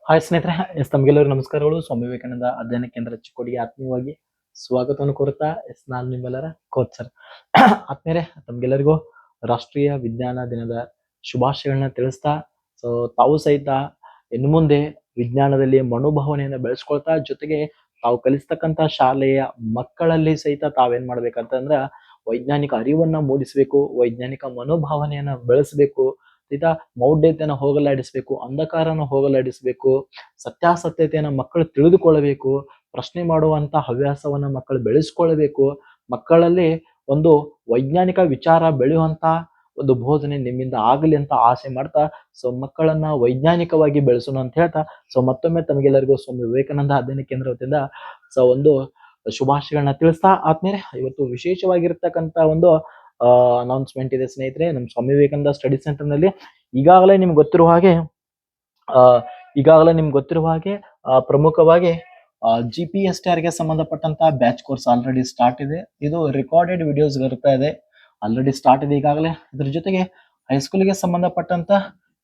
Hi ಸ್ನೇಹಿತರೆ, ತಮಗೆಲ್ಲರಿಗೂ ನಮಸ್ಕಾರಗಳು. ಸ್ವಾಮಿ ವಿವೇಕಾನಂದ ಅಧ್ಯಯನ ಕೇಂದ್ರ ಚಿಕ್ಕೋಡಿಗೆ ಆತ್ಮೀಯವಾಗಿ ಸ್ವಾಗತವನ್ನು ಕೋರುತ್ತಾ ನಾನು ನಿಮ್ಮೆಲ್ಲರ ಕೋಚ್ ಸರ್. ಆತ್ಮೀಯರೇ, ತಮ್ಗೆಲ್ಲರಿಗೂ ರಾಷ್ಟ್ರೀಯ ವಿಜ್ಞಾನ ದಿನದ ಶುಭಾಶಯಗಳನ್ನ ತಿಳಿಸ್ತಾ, ಸೊ ತಾವು ಸಹಿತ ಇನ್ನು ಮುಂದೆ ವಿಜ್ಞಾನದಲ್ಲಿ ಮನೋಭಾವನೆಯನ್ನು ಬೆಳೆಸ್ಕೊಳ್ತಾ, ಜೊತೆಗೆ ತಾವು ಕಲಿಸ್ತಕ್ಕಂಥ ಶಾಲೆಯ ಮಕ್ಕಳಲ್ಲಿ ಸಹಿತ ತಾವೇನ್ ಮಾಡ್ಬೇಕಂತಂದ್ರ ವೈಜ್ಞಾನಿಕ ಅರಿವನ್ನ ಮೂಡಿಸ್ಬೇಕು, ವೈಜ್ಞಾನಿಕ ಮನೋಭಾವನೆಯನ್ನ ಬೆಳೆಸಬೇಕು, ಸಹಿತ ಮೌಢ್ಯತೆಯನ್ನು ಹೋಗಲಾಡಿಸ್ಬೇಕು, ಅಂಧಕಾರನ ಹೋಗಲಾಡಿಸ್ಬೇಕು, ಸತ್ಯಾಸತ್ಯತೆಯನ್ನ ಮಕ್ಕಳು ತಿಳಿದುಕೊಳ್ಳಬೇಕು, ಪ್ರಶ್ನೆ ಮಾಡುವಂತ ಹವ್ಯಾಸವನ್ನ ಮಕ್ಕಳು ಬೆಳೆಸ್ಕೊಳ್ಬೇಕು, ಮಕ್ಕಳಲ್ಲಿ ಒಂದು ವೈಜ್ಞಾನಿಕ ವಿಚಾರ ಬೆಳೆಯುವಂತ ಒಂದು ಬೋಧನೆ ನಿಮ್ಮಿಂದ ಆಗಲಿ ಅಂತ ಆಸೆ ಮಾಡ್ತಾ, ಸೊ ಮಕ್ಕಳನ್ನ ವೈಜ್ಞಾನಿಕವಾಗಿ ಬೆಳೆಸೋಣ ಅಂತ ಹೇಳ್ತಾ, ಸೊ ಮತ್ತೊಮ್ಮೆ ತಮಗೆಲ್ಲರಿಗೂ ಸ್ವಾಮಿ ವಿವೇಕಾನಂದ ಅಧ್ಯಯನ ಕೇಂದ್ರ ವತಿಯಿಂದ ಸೊ ಒಂದು ಶುಭಾಶಯಗಳನ್ನ ತಿಳಿಸ್ತಾ, ಆದ್ಮೇಲೆ ಇವತ್ತು ವಿಶೇಷವಾಗಿರ್ತಕ್ಕಂಥ ಒಂದು ಅನೌನ್ಸ್ಮೆಂಟ್ ಇದೆ ಸ್ನೇಹಿತರೆ. ನಮ್ಮ ಸ್ವಾಮಿ ವಿವೇಕಾನಂದ ಸ್ಟಡಿ ಸೆಂಟರ್ ನಲ್ಲಿ ಈಗಾಗಲೇ ನಿಮ್ಗೆ ಗೊತ್ತಿರುವ ಹಾಗೆ ಪ್ರಮುಖವಾಗಿ GPSTR ಗೆ ಸಂಬಂಧಪಟ್ಟಂತ ಬ್ಯಾಚ್ ಕೋರ್ಸ್ ಆಲ್ರೆಡಿ ಸ್ಟಾರ್ಟ್ ಇದೆ. ಇದು ರೆಕಾರ್ಡೆಡ್ ವಿಡಿಯೋಸ್ ಬರ್ತಾ ಇದೆ, ಆಲ್ರೆಡಿ ಸ್ಟಾರ್ಟ್ ಇದೆ ಈಗಾಗಲೇ. ಇದ್ರ ಜೊತೆಗೆ ಹೈಸ್ಕೂಲ್ಗೆ ಸಂಬಂಧಪಟ್ಟಂತ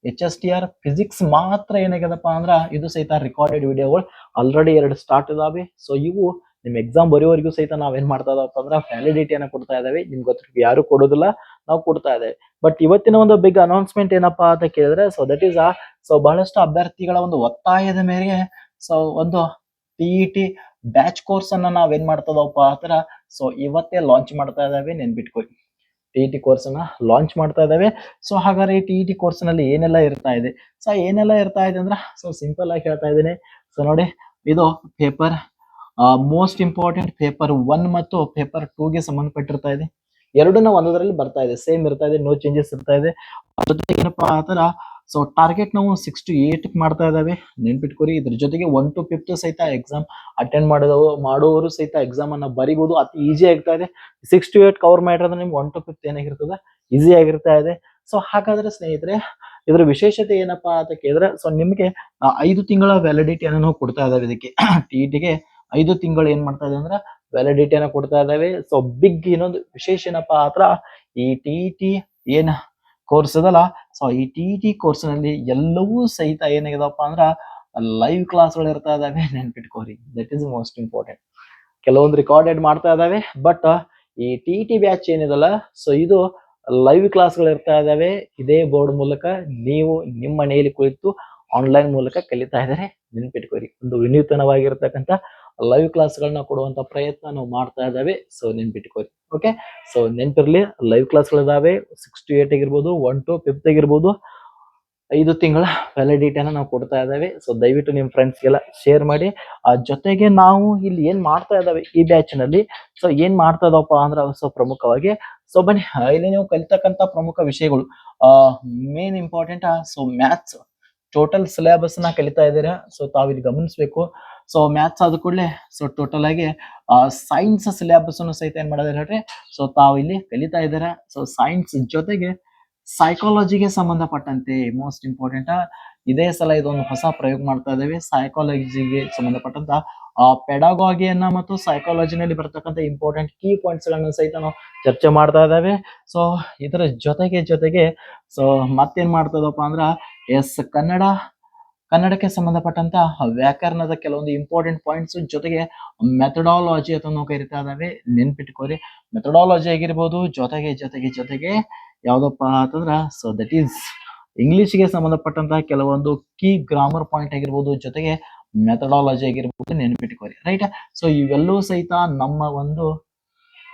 HSTR ಫಿಸಿಕ್ಸ್ ಮಾತ್ರ ಏನಾಗ್ಯದಪ್ಪ ಅಂದ್ರ ಇದು ಸಹಿತ ರೆಕಾರ್ಡೆಡ್ ವಿಡಿಯೋಗಳು ಆಲ್ರೆಡಿ 2 ಸ್ಟಾರ್ಟ್ ಇದಾವೆ. ಸೊ ಇವು ನಿಮ್ ಎಕ್ಸಾಮ್ ಬರೆಯುವವರೆಗೂ ಸಹಿತ ನಾವೇನ್ ಮಾಡ್ತಾ ಇದಪ್ಪ ಅಂದ್ರ ವ್ಯಾಲಿಡಿಟಿಯನ್ನ ಕೊಡ್ತಾ ಇದಾವೆ. ನಿಮ್ಗೆ ಗೊತ್ತಿರೋ ಯಾರು ಕೊಡೋದಿಲ್ಲ, ನಾವು ಕೊಡ್ತಾ ಇದ್ದೇವೆ. ಬಟ್ ಇವತ್ತಿನ ಒಂದು ಬಿಗ್ ಅನೌನ್ಸ್ಮೆಂಟ್ ಏನಪ್ಪಾ ಅಂತ ಕೇಳಿದ್ರೆ, ಸೊ ದಟ್ ಈಸ್ ಬಹಳಷ್ಟು ಅಭ್ಯರ್ಥಿಗಳ ಒಂದು ಒತ್ತಾಯದ ಮೇರೆಗೆ ಸೊ ಒಂದು TET ಬ್ಯಾಚ್ ಕೋರ್ಸ್ ಅನ್ನ ನಾವೇನ್ ಮಾಡ್ತಾ ಇದವಪ್ಪ ಆತರ ಸೊ ಇವತ್ತೇ ಲಾಂಚ್ ಮಾಡ್ತಾ ಇದಾವೆ. ನೆನ್ಪಿಟ್ಕೊಳ್ಳಿ, TET ಕೋರ್ಸ್ ಅನ್ನ ಲಾಂಚ್ ಮಾಡ್ತಾ ಇದಾವೆ. ಸೊ ಹಾಗಾದ್ರೆ ಈ TET ಕೋರ್ಸ್ ನಲ್ಲಿ ಏನೆಲ್ಲ ಇರ್ತಾ ಇದೆ? ಸೊ ಏನೆಲ್ಲ ಇರ್ತಾ ಇದೆ ಅಂದ್ರ ಸೊ ಸಿಂಪಲ್ ಆಗಿ ಹೇಳ್ತಾ ಇದ್ದೀನಿ. ಸೊ ನೋಡಿ, ಇದು ಪೇಪರ್ ಮೋಸ್ಟ್ ಇಂಪಾರ್ಟೆಂಟ್ ಪೇಪರ್ 1 ಮತ್ತು ಪೇಪರ್ 2 ಗೆ ಸಂಬಂಧಪಟ್ಟಿರ್ತಾ ಇದೆ. ಎರಡನ್ನ ಒಂದರಲ್ಲಿ ಬರ್ತಾ ಇದೆ, ಸೇಮ್ ಇರ್ತಾ ಇದೆ, ನೋ ಚೇಂಜಸ್ ಇರ್ತಾ ಇದೆ. ಜೊತೆಗೆ ಏನಪ್ಪಾ ಆತರ ಸೊ ಟಾರ್ಗೆಟ್ ನಾವು 6 to 8 ಮಾಡ್ತಾ ಇದಾವೆ. ನೆನ್ಪಿಟ್ಕೋರಿ. ಇದ್ರ ಜೊತೆಗೆ 1 to 5 ಸಹಿತ ಎಕ್ಸಾಮ್ ಅಟೆಂಡ್ ಮಾಡುವವರು ಸಹಿತ ಎಕ್ಸಾಮ್ ಅನ್ನ ಬರಿಬಹುದು. ಅತಿ ಈಸಿ ಆಗ್ತಾ ಇದೆ. 6 to 8 ಕವರ್ ಮಾಡಿದ್ರೆ ನಿಮ್ಗೆ 1 to 5 ಏನಾಗಿರ್ತದೆ, ಈಸಿ ಆಗಿರ್ತಾ ಇದೆ. ಸೊ ಹಾಗಾದ್ರೆ ಸ್ನೇಹಿತರೆ, ಇದ್ರ ವಿಶೇಷತೆ ಏನಪ್ಪಾ ಅಂತ ಕೇಳಿದ್ರೆ, ಸೊ ನಿಮ್ಗೆ 5 ತಿಂಗಳ ವ್ಯಾಲಿಡಿಟಿಯನ್ನು ನಾವು ಕೊಡ್ತಾ ಇದಾವೆ. ಇದಕ್ಕೆ TETಗೆ 5 ತಿಂಗಳು ಏನ್ ಮಾಡ್ತಾ ಇದೆ ಅಂದ್ರೆ ವ್ಯಾಲಿಡಿಟಿಯನ್ನ ಕೊಡ್ತಾ ಇದಾವೆ. ಸೊ ಬಿಗ್ ಇನ್ನೊಂದು ವಿಶೇಷ ಏನಪ್ಪಾ ಆತರ, ಈ TET ಏನ್ ಕೋರ್ಸ್ ಇದಲ್ಲ, ಸೊ ಈ TET ಕೋರ್ಸ್ ನಲ್ಲಿ ಎಲ್ಲವೂ ಸಹಿತ ಏನಾಗಿದಪ್ಪ ಅಂದ್ರ ಲೈವ್ ಕ್ಲಾಸ್ಗಳು ಇರ್ತಾ ಇದಾವೆ. ನೆನ್ಪಿಟ್ಕೋರಿ, ದಟ್ ಈಸ್ ಮೋಸ್ಟ್ ಇಂಪಾರ್ಟೆಂಟ್. ಕೆಲವೊಂದು ರೆಕಾರ್ಡೆಡ್ ಮಾಡ್ತಾ ಇದಾವೆ, ಬಟ್ ಈ TET ಬ್ಯಾಚ್ ಏನಿದಲ್ಲ, ಸೊ ಇದು ಲೈವ್ ಕ್ಲಾಸ್ಗಳು ಇರ್ತಾ ಇದಾವೆ. ಇದೇ ಬೋರ್ಡ್ ಮೂಲಕ ನೀವು ನಿಮ್ಮ ಮನೆಯಲ್ಲಿ ಕುಳಿತು ಆನ್ಲೈನ್ ಮೂಲಕ ಕಲಿತಾ ಇದ್ದಾರೆ. ನೆನ್ಪಿಟ್ಕೋರಿ, ಒಂದು ವಿನೂತನವಾಗಿರ್ತಕ್ಕಂಥ ಲೈವ್ ಕ್ಲಾಸ್ಗಳನ್ನ ಕೊಡುವಂತ ಪ್ರಯತ್ನ ನಾವು ಮಾಡ್ತಾ ಇದ್ದಾವೆ. ಸೊ ನೆನ್ಪಿಟ್ಕೋರಿ, ಓಕೆ. ಸೊ ನೆನ್ಪಿರ್ಲಿ, ಲೈವ್ ಕ್ಲಾಸ್ಗಳಿದಾವೆ. 6 to 8 ಆಗಿರ್ಬೋದು, 1 to 5 ಆಗಿರ್ಬೋದು. 5 ತಿಂಗಳ ವ್ಯಾಲಿಡಿಟಿಯನ್ನ ನಾವು ಕೊಡ್ತಾ ಇದ್ದಾವೆ. ಸೊ ದಯವಿಟ್ಟು ನಿಮ್ ಫ್ರೆಂಡ್ಸ್ಗೆಲ್ಲ ಶೇರ್ ಮಾಡಿ. ಜೊತೆಗೆ ನಾವು ಇಲ್ಲಿ ಏನ್ ಮಾಡ್ತಾ ಇದ್ದಾವೆ ಈ ಬ್ಯಾಚ್ ನಲ್ಲಿ, ಸೊ ಏನ್ ಮಾಡ್ತಾ ಇದಾವಪ್ಪ ಅಂದ್ರ ಸೊ ಪ್ರಮುಖವಾಗಿ, ಸೊ ಬನ್ನಿ ಇಲ್ಲಿ ನೀವು ಕಲಿತಕ್ಕಂತ ಪ್ರಮುಖ ವಿಷಯಗಳು main important. So maths total syllabus ನ ಕಲಿತಾ ಇದ್ದೀರಾ. ಸೊ ತಾವಿಲ್ಲಿ ಗಮನಿಸ್ಬೇಕು. ಸೊ ಮ್ಯಾಥ್ಸ್ ಆದ ಕೂಡಲೇ ಸೊ ಟೋಟಲ್ ಆಗಿ ಸೈನ್ಸ್ ಸಿಲೆಬಸ್ ಅನ್ನು ಸಹಿತ ಏನ್ ಮಾಡೋದಿಲ್ಲ ಹೇಳ್ರಿ, ಸೊ ತಾವು ಇಲ್ಲಿ ಕಲಿತಾ ಇದ್ದೀರಾ. ಸೊ ಸೈನ್ಸ್ ಜೊತೆಗೆ ಸೈಕಾಲಜಿಗೆ ಸಂಬಂಧಪಟ್ಟಂತೆ ಮೋಸ್ಟ್ ಇಂಪಾರ್ಟೆಂಟ್, ಇದೇ ಸಲ ಇದೊಂದು ಹೊಸ ಪ್ರಯೋಗ ಮಾಡ್ತಾ ಇದ್ದೇವೆ. ಸೈಕಾಲಜಿಗೆ ಸಂಬಂಧಪಟ್ಟಂತ ಪೆಡಾಗಾಗಿಯನ್ನ ಮತ್ತು ಸೈಕಾಲಜಿನಲ್ಲಿ ಬರ್ತಕ್ಕಂಥ ಇಂಪಾರ್ಟೆಂಟ್ ಕೀ ಪಾಯಿಂಟ್ಸ್ ಗಳನ್ನ ಸಹಿತ ನಾವು ಚರ್ಚೆ ಮಾಡ್ತಾ ಇದ್ದೇವೆ. ಸೊ ಇದರ ಜೊತೆಗೆ ಸೊ ಮತ್ತೇನ್ ಮಾಡ್ತಾ ಇದಪ್ಪ ಅಂದ್ರ ಕನ್ನಡಕ್ಕೆ ಸಂಬಂಧಪಟ್ಟಂತ ವ್ಯಾಕರಣದ ಕೆಲವೊಂದು ಇಂಪಾರ್ಟೆಂಟ್ ಪಾಯಿಂಟ್ಸ್ ಜೊತೆಗೆ ಮೆಥಡಾಲಜಿ ಅಂತ ನಾವು ಕರಿತಾ ಇದಾವೆ. ನೆನ್ಪಿಟ್ಕೋರಿ, ಮೆಥಡಾಲಜಿ ಆಗಿರ್ಬೋದು, ಜೊತೆಗೆ ಯಾವ್ದಪ್ಪ ಅಂತಂದ್ರ ಸೊ ದಟ್ ಈಸ್ ಇಂಗ್ಲಿಷ್ಗೆ ಸಂಬಂಧಪಟ್ಟಂತ ಕೆಲವೊಂದು ಕೀ ಗ್ರಾಮರ್ ಪಾಯಿಂಟ್ ಆಗಿರ್ಬೋದು, ಜೊತೆಗೆ ಮೆಥಡಾಲಜಿ ಆಗಿರ್ಬೋದು. ನೆನ್ಪಿಟ್ಕೋರಿ, ರೈಟ್. ಸೊ ಇವೆಲ್ಲವೂ ಸಹಿತ ನಮ್ಮ ಒಂದು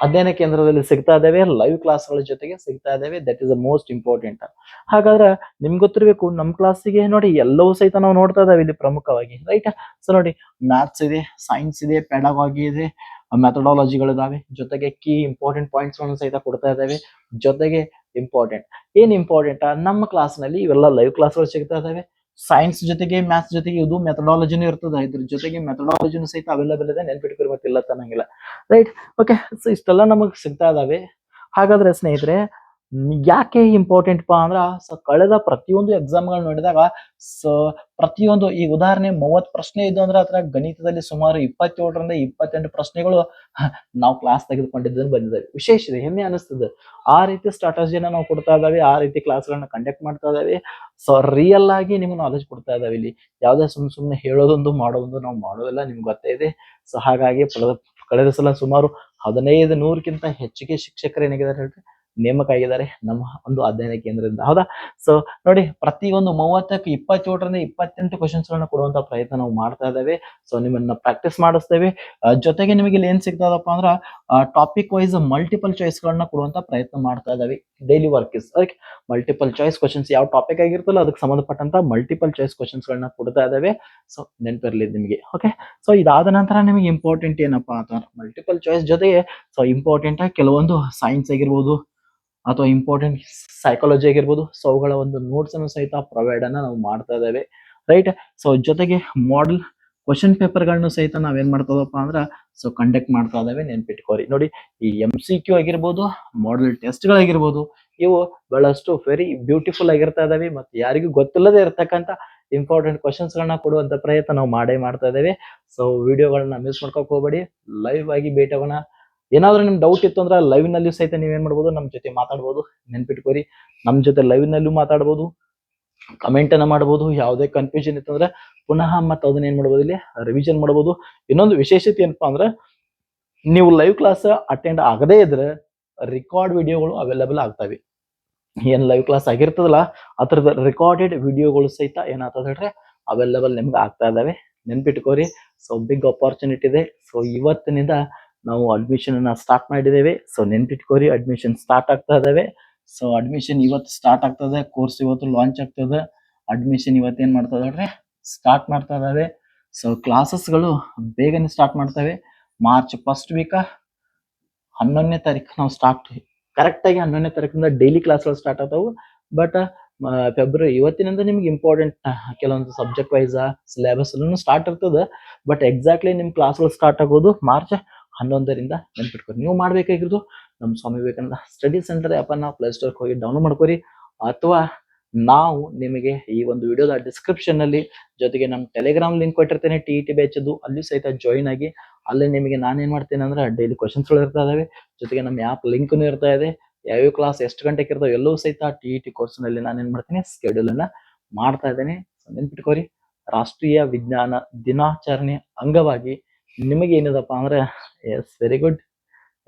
ಅಧ್ಯಯನ ಕೇಂದ್ರದಲ್ಲಿ ಸಿಗ್ತಾ ಇದಾವೆ, ಲೈವ್ ಕ್ಲಾಸ್ಗಳ ಜೊತೆಗೆ ಸಿಗ್ತಾ ಇದಾವೆ. That is the most important. ಹಾಗಾದ್ರೆ ನಿಮ್ಗೆ ಗೊತ್ತಿರ್ಬೇಕು, ನಮ್ ಕ್ಲಾಸಿಗೆ ನೋಡಿ ಎಲ್ಲವೂ ಸಹಿತ ನಾವು ನೋಡ್ತಾ ಇದಾವೆ ಇಲ್ಲಿ ಪ್ರಮುಖವಾಗಿ, ರೈಟ್. ಸೊ ನೋಡಿ, ಮ್ಯಾಥ್ಸ್ ಇದೆ, ಸೈನ್ಸ್ ಇದೆ, ಪೆಡಾಗಾಗಿ ಇದೆ, ಮೆಥಡಾಲಜಿಗಳಿದಾವೆ, ಜೊತೆಗೆ ಕೀ ಇಂಪಾರ್ಟೆಂಟ್ ಪಾಯಿಂಟ್ಸ್ ಗಳನ್ನು ಸಹಿತ ಕೊಡ್ತಾ ಇದಾವೆ. ಜೊತೆಗೆ ಏನ್ ಇಂಪಾರ್ಟೆಂಟ್ ನಮ್ಮ ಕ್ಲಾಸ್ ನಲ್ಲಿ ಇವೆಲ್ಲ ಲೈವ್ ಕ್ಲಾಸ್ಗಳು ಸಿಗ್ತಾ ಇದಾವೆ. ಸೈನ್ಸ್ ಜೊತೆಗೆ ಮ್ಯಾಥ್ಸ್ ಜೊತೆಗೆ ಇದು ಮೆಥಡಾಲಜಿನೂ ಇರ್ತದೆ. ಇದ್ರ ಜೊತೆಗೆ ಮೆಥಡಾಲಜಿನೂ ಸಹಿತ ಅವೈಲೇಬಲ್ ಇದೆ. ನೆನ್ಪಿಟ್ಕೊರಿ, ಮತ್ತಿಲ್ಲ ತನ್ನಂಗಿಲ್ಲ, ರೈಟ್. ಓಕೆ. ಸೊ ಇಷ್ಟೆಲ್ಲ ನಮಗ್ ಸಿಗ್ತಾ ಇದಾವೆ. ಹಾಗಾದ್ರೆ ಸ್ನೇಹಿತರೆ, ಯಾಕೆ ಇಂಪಾರ್ಟೆಂಟ್ ಪಾ ಅಂದ್ರ ಕಳೆದ ಪ್ರತಿಯೊಂದು ಎಕ್ಸಾಮ್ಗಳು ನೋಡಿದಾಗ ಸೊ ಪ್ರತಿಯೊಂದು ಈಗ ಉದಾಹರಣೆ 30 ಪ್ರಶ್ನೆ ಇದ್ದು ಅಂದ್ರೆ ಅದ್ರ ಗಣಿತದಲ್ಲಿ ಸುಮಾರು 27ರಿಂದ 28 ಪ್ರಶ್ನೆಗಳು ನಾವು ಕ್ಲಾಸ್ ತೆಗೆದುಕೊಂಡಿದ್ದನ್ನು ಬಂದಿದ್ದಾವೆ. ವಿಶೇಷ ಇದೆ, ಹೆಮ್ಮೆ ಅನಿಸ್ತದೆ. ಆ ರೀತಿ ಸ್ಟ್ರಾಟಜಿನ ನಾವು ಕೊಡ್ತಾ ಇದ್ದಾವೆ, ಆ ರೀತಿ ಕ್ಲಾಸ್ಗಳನ್ನ ಕಂಡಕ್ಟ್ ಮಾಡ್ತಾ ಇದ್ದಾವೆ. ಸೊ ರಿಯಲ್ ಆಗಿ ನಿಮ್ಗೆ ನಾಲೆಜ್ ಕೊಡ್ತಾ ಇದ್ದಾವೆ. ಇಲ್ಲಿ ಯಾವುದೇ ಸುಮ್ಮನೆ ಹೇಳೋದೊಂದು ಮಾಡೋದೊಂದು ನಾವು ಮಾಡೋದಿಲ್ಲ, ನಿಮ್ಗೆ ಗೊತ್ತೇ ಇದೆ. ಸೊ ಹಾಗಾಗಿ ಕಳೆದ ಸಲ ಸುಮಾರು 1500ಕ್ಕಿಂತ ಹೆಚ್ಚಿಗೆ ಶಿಕ್ಷಕರು ಏನಾಗಿದ್ದಾರೆ ಹೇಳ್ರಿ, ನೇಮಕ ಆಗಿದ್ದಾರೆ ನಮ್ಮ ಒಂದು ಅಧ್ಯಯನ ಕೇಂದ್ರದಿಂದ. ಹೌದಾ? ಸೊ ನೋಡಿ, ಪ್ರತಿಯೊಂದು 30ಕ್ಕೆ 27ರಿಂದ 28 ಕ್ವಶನ್ಸ್ ಗಳನ್ನ ಕೊಡುವಂತ ಪ್ರಯತ್ನ ನಾವು ಮಾಡ್ತಾ ಇದ್ದೇವೆ. ಸೊ ನಿಮ್ಮನ್ನ ಪ್ರಾಕ್ಟೀಸ್ ಮಾಡಿಸ್ತೇವೆ. ಜೊತೆಗೆ ನಿಮಗೆ ಇಲ್ಲಿ ಏನ್ ಸಿಗ್ತದಪ್ಪ ಅಂದ್ರ ಟಾಪಿಕ್ ವೈಸ್ ಮಲ್ಟಿಪಲ್ ಚಾಯ್ಸ್ ಗಳನ್ನ ಕೊಡುವಂತ ಪ್ರಯತ್ನ ಮಾಡ್ತಾ ಇದ್ದೇವೆ. Daily work is like multiple choice questions. ಯಾವ ಟಾಪಿಕ್ ಆಗಿರ್ತಲ್ಲ ಅದಕ್ಕೆ ಸಂಬಂಧಪಟ್ಟಂತ ಮಲ್ಟಿಪಲ್ ಚಾಯ್ಸ್ ಕ್ವಶನ್ಸ್ ಗಳನ್ನ ಕೊಡ್ತಾ ಇದ್ದೇವೆ. ಸೊ ನೆನಪಿರ್ಲಿ ನಿಮಗೆ. ಓಕೆ, ಸೊ ಇದಾದ ನಂತರ ನಿಮಗೆ ಇಂಪಾರ್ಟೆಂಟ್ ಏನಪ್ಪಾ ಅಂತಂದ್ರೆ ಮಲ್ಟಿಪಲ್ ಚಾಯ್ಸ್ ಜೊತೆಗೆ ಸೊ ಇಂಪಾರ್ಟೆಂಟ್ ಆಗಿ ಕೆಲವೊಂದು ಸೈನ್ಸ್ ಆಗಿರ್ಬೋದು ಅಥವಾ ಇಂಪಾರ್ಟೆಂಟ್ ಸೈಕಾಲಜಿ ಆಗಿರ್ಬೋದು, ಸೊ ಅವುಗಳ ಒಂದು ನೋಟ್ಸ್ ಅನ್ನು ಸಹಿತ ಪ್ರೊವೈಡ್ ಅನ್ನ ನಾವು ಮಾಡ್ತಾ ಇದ್ದೇವೆ. ರೈಟ್? ಸೊ ಜೊತೆಗೆ ಮಾಡೆಲ್ ಕ್ವಶನ್ ಪೇಪರ್ ಗಳನ್ನು ಸಹಿತ ನಾವೇನ್ ಮಾಡ್ತದಪ್ಪ ಅಂದ್ರ ಸೊ ಕಂಡಕ್ಟ್ ಮಾಡ್ತಾ ಇದ್ದೇವೆ. ನೆನ್ಪಿಟ್ಕೋರಿ. ನೋಡಿ, ಈ MCQ ಆಗಿರ್ಬೋದು, ಮಾಡೆಲ್ ಟೆಸ್ಟ್ ಗಳಾಗಿರ್ಬೋದು, ಇವು ಬಹಳಷ್ಟು ವೆರಿ ಬ್ಯೂಟಿಫುಲ್ ಆಗಿರ್ತಾ ಇದಾವೆ. ಮತ್ತೆ ಯಾರಿಗೂ ಗೊತ್ತಿಲ್ಲದೆ ಇರತಕ್ಕಂತ ಇಂಪಾರ್ಟೆಂಟ್ ಕ್ವಶನ್ಸ್ ಗಳನ್ನ ಕೊಡುವಂತ ಪ್ರಯತ್ನ ನಾವು ಮಾಡ್ತಾ ಇದ್ದೇವೆ. ಸೊ ವಿಡಿಯೋಗಳನ್ನ ಮಿಸ್ ಮಾಡ್ಕೋಕ್ ಹೋಗ್ಬೇಡಿ, ಲೈವ್ ಆಗಿ ಭೇಟಿ ಆಗೋಣ. ಏನಾದ್ರೂ ನಿಮ್ ಡೌಟ್ ಇತ್ತು ಅಂದ್ರೆ ಲೈವ್ ನಲ್ಲಿ ಸಹಿತ ನೀವೇನ್ ಮಾಡ್ಬೋದು, ನಮ್ ಜೊತೆ ಮಾತಾಡ್ಬೋದು. ನೆನ್ಪಿಟ್ಕೋರಿ, ನಮ್ ಜೊತೆ ಲೈವ್ ನಲ್ಲೂ ಮಾತಾಡ್ಬೋದು, ಕಮೆಂಟ್ ಅನ್ನ ಮಾಡಬಹುದು. ಯಾವುದೇ ಕನ್ಫ್ಯೂಷನ್ ಇತ್ತು ಅಂದ್ರೆ ಪುನಃ ಮತ್ತೆ ಅದನ್ನ ಏನ್ ಮಾಡ್ಬೋದು, ಇಲ್ಲಿ ರಿವಿಷನ್ ಮಾಡಬಹುದು. ಇನ್ನೊಂದು ವಿಶೇಷತೆ ಏನಪ್ಪಾ ಅಂದ್ರೆ, ನೀವು ಲೈವ್ ಕ್ಲಾಸ್ ಅಟೆಂಡ್ ಆಗದೇ ಇದ್ರೆ ರೆಕಾರ್ಡ್ ವಿಡಿಯೋಗಳು ಅವೈಲೇಬಲ್ ಆಗ್ತವೆ. ಏನ್ ಲೈವ್ ಕ್ಲಾಸ್ ಆಗಿರ್ತದಲ್ಲ ಅದ್ರದ ರೆಕಾರ್ಡೆಡ್ ವಿಡಿಯೋಗಳು ಸಹಿತ ಏನಾಗ್ತದೆ ಹೇಳ್ರಿ, ಅವೈಲೇಬಲ್ ನಿಮ್ಗೆ ಆಗ್ತಾ ಇದಾವೆ. ನೆನ್ಪಿಟ್ಕೋರಿ. ಸೊ ಬಿಗ್ ಅಪಾರ್ಚುನಿಟಿ ಇದೆ. ಸೊ ಇವತ್ತಿನಿಂದ ನಾವು ಅಡ್ಮಿಷನ್ ಅನ್ನ ಸ್ಟಾರ್ಟ್ ಮಾಡಿದ್ದೇವೆ. ಸೊ ನೆನ್ಪಿಟ್ಕೋರಿ, ಅಡ್ಮಿಷನ್ ಸ್ಟಾರ್ಟ್ ಆಗ್ತಾ ಇದಾವೆ. ಸೊ ಅಡ್ಮಿಷನ್ ಇವತ್ತು ಸ್ಟಾರ್ಟ್ ಆಗ್ತದೆ, ಕೋರ್ಸ್ ಇವತ್ತು ಲಾಂಚ್ ಆಗ್ತದೆ, ಅಡ್ಮಿಷನ್ ಇವತ್ತೇನ್ ಮಾಡ್ತದೆ ಹೇಳ್ರಿ, ಸ್ಟಾರ್ಟ್ ಮಾಡ್ತಾ ಇದಾವೆ. ಸೊ ಕ್ಲಾಸಸ್ಗಳು ಬೇಗನೆ ಸ್ಟಾರ್ಟ್ ಮಾಡ್ತವೆ. ಮಾರ್ಚ್ ಫಸ್ಟ್ ವೀಕ್ 11ನೇ ತಾರೀಕು ನಾವು ಸ್ಟಾರ್ಟ್, ಕರೆಕ್ಟ್ ಆಗಿ 11ನೇ ತಾರೀಕಿಂದ ಡೈಲಿ ಕ್ಲಾಸ್ಗಳು ಸ್ಟಾರ್ಟ್ ಆಗ್ತಾವು. ಬಟ್ ಫೆಬ್ರವರಿ ಇವತ್ತಿನಿಂದ ನಿಮ್ಗೆ ಇಂಪಾರ್ಟೆಂಟ್ ಕೆಲವೊಂದು ಸಬ್ಜೆಕ್ಟ್ ವೈಸ್ ಸಿಲೆಬಸ್ ಸ್ಟಾರ್ಟ್ ಇರ್ತದೆ. ಬಟ್ ಎಕ್ಸಾಕ್ಟ್ಲಿ ನಿಮ್ ಕ್ಲಾಸ್ಗಳು ಸ್ಟಾರ್ಟ್ ಆಗೋದು ಮಾರ್ಚ್ 11ರಿಂದ. ನೆನ್ಪಿಟ್ಕೊರಿ. ನೀವು ಮಾಡ್ಬೇಕಾಗಿರೋದು ನಮ್ಮ Swami Vivekananda study centre app ಅನ್ನ ಪ್ಲೇ ಸ್ಟೋರ್ ಹೋಗಿ ಡೌನ್ಲೋಡ್ ಮಾಡ್ಕೋರಿ. ಅಥವಾ ನಾವು ನಿಮಗೆ ಈ ಒಂದು ವಿಡಿಯೋದ ಡಿಸ್ಕ್ರಿಪ್ಷನ್ ನಲ್ಲಿ ಜೊತೆಗೆ ನಮ್ಮ ಟೆಲಿಗ್ರಾಮ್ ಲಿಂಕ್ ಕೊಟ್ಟಿರ್ತೇನೆ, TET ಬ್ಯಾಚ್ ಅದು, ಅಲ್ಲಿ ಸಹಿತ ಜಾಯಿನ್ ಆಗಿ. ಅಲ್ಲಿ ನಿಮಗೆ ನಾನೇನ್ ಮಾಡ್ತೇನೆ ಅಂದ್ರೆ ಡೈಲಿ ಕ್ವಶನ್ಸ್ಗಳು ಇರ್ತಾ ಇದಾವೆ. ಜೊತೆಗೆ ನಮ್ಮ ಆ್ಯಪ್ ಲಿಂಕ್ನು ಇರ್ತಾ ಇದೆ. ಯಾವ್ಯಾವ ಕ್ಲಾಸ್ ಎಷ್ಟು ಗಂಟೆಗೆ ಇರ್ತಾವೆ ಎಲ್ಲವೂ ಸಹಿತ TET ಕೋರ್ಸ್ ನಲ್ಲಿ ನಾನೇನ್ ಮಾಡ್ತೀನಿ, ಸ್ಕೆಡ್ಯೂಲ್ ಅನ್ನ ಮಾಡ್ತಾ ಇದ್ದೇನೆ. ನೆನ್ಪಿಟ್ಕೋರಿ, ರಾಷ್ಟ್ರೀಯ ವಿಜ್ಞಾನ ದಿನಾಚರಣೆ ಅಂಗವಾಗಿ ನಿಮಗೆ ಏನಿದಪ್ಪ ಅಂದ್ರೆ, yes very good,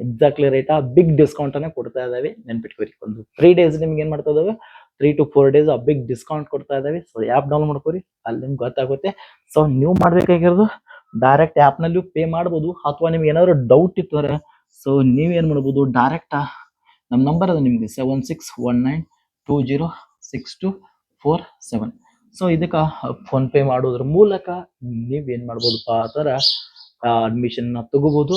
exactly right, big discount ಅನ್ನ ಕೊಡ್ತಾ ಇದಾವೆ. ನೆನ್ಪಿಟ್ಕೋರಿ, ಒಂದು 3 days ನಿಮ್ಗೆ ಏನ್ ಮಾಡ್ತಾ ಇದಾವೆ, 3 to 4 days ಬಿಗ್ ಡಿಸ್ಕೌಂಟ್ ಕೊಡ್ತಾ ಇದಾವೆ. ಸೊ ಆ್ಯಪ್ ಡೌನ್ಲೋಡ್ ಮಾಡ್ಕೋರಿ, ಅಲ್ಲಿ ನಿಮ್ಗೆ ಗೊತ್ತಾಗುತ್ತೆ. ಸೊ ನೀವು ಮಾಡ್ಬೇಕಾಗಿರೋದು ಡೈರೆಕ್ಟ್ ಆ್ಯಪ್ ನಲ್ಲೂ ಪೇ ಮಾಡ್ಬೋದು. ಅಥವಾ ನಿಮ್ಗೆ ಏನಾದ್ರು ಡೌಟ್ ಇತ್ತು ಅಂದ್ರೆ ಸೊ ನೀವೇನ್ ಮಾಡ್ಬೋದು, ಡೈರೆಕ್ಟ್ ನಮ್ಮ ನಂಬರ್ ಅದ ನಿಮ್ಗೆ 7619206247. ಸೊ ಇದಕ್ಕೆ ಫೋನ್ ಪೇ ಮಾಡೋದ್ರ ಮೂಲಕ ನೀವೇನ್ ಮಾಡ್ಬೋದಪ್ಪ ಅಂತಾರ ಅಡ್ಮಿಷನ್ ತಗೋಬಹುದು.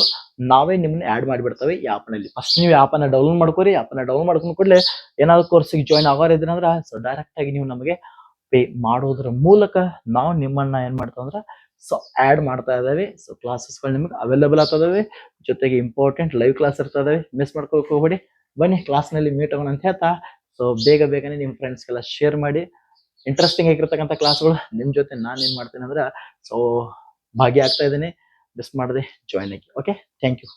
ನಾವೇ ನಿಮ್ಮನ್ನ ಆಡ್ ಮಾಡಿಬಿಡ್ತೇವೆ ಈ ಆಪ್ ನಲ್ಲಿ. ಫಸ್ಟ್ ನೀವು ಆಪ್ ಅನ್ನ ಡೌನ್ಲೋಡ್ ಮಾಡ್ಕೋರಿ. ಆಪ್ ಅನ್ನ ಡೌನ್ಲೋಡ್ ಮಾಡ್ಕೊಂಡ್ ಕೂಡಲೇ ಏನಾದ್ರು ಕೋರ್ಸಿಗೆ ಜಾಯ್ನ್ ಆಗೋರಿದ್ರೆ ಅಂದ್ರೆ ಸೊ ಡೈರೆಕ್ಟ್ ಆಗಿ ನೀವು ನಮಗೆ ಪೇ ಮಾಡೋದ್ರ ಮೂಲಕ ನಾವು ನಿಮ್ಮನ್ನ ಏನ್ ಮಾಡ್ತಾವ ಅಂದ್ರೆ ಸೊ ಆಡ್ ಮಾಡ್ತಾ ಇದಾವೆ. ಸೊ ಕ್ಲಾಸಸ್ಗಳು ನಿಮ್ಗೆ ಅವೈಲೇಬಲ್ ಆಗ್ತದವೆ. ಜೊತೆಗೆ ಇಂಪಾರ್ಟೆಂಟ್ ಲೈವ್ ಕ್ಲಾಸ್ ಇರ್ತದವೆ, ಮಿಸ್ ಮಾಡ್ಕೋಕ್ ಹೋಗ್ಬೇಡಿ. ಬನ್ನಿ ಕ್ಲಾಸ್ ನಲ್ಲಿ ಮೀಟ್ ಆಗೋಣ ಅಂತ ಹೇಳ್ತಾ, ಸೊ ಬೇಗನೆ ನಿಮ್ ಫ್ರೆಂಡ್ಸ್ಗೆಲ್ಲ ಶೇರ್ ಮಾಡಿ. ಇಂಟ್ರೆಸ್ಟಿಂಗ್ ಆಗಿರ್ತಕ್ಕಂಥ ಕ್ಲಾಸ್ಗಳು ನಿಮ್ ಜೊತೆ ನಾನು ಏನ್ ಮಾಡ್ತೇನೆ ಅಂದ್ರೆ ಸೊ ಭಾಗಿಯಾಗ್ತಾ ಇದ್ದೀನಿ. ಮಿಸ್ ಮಾಡದೆ ಜಾಯ್ನ್ ಆಗಿ. Okay, thank you.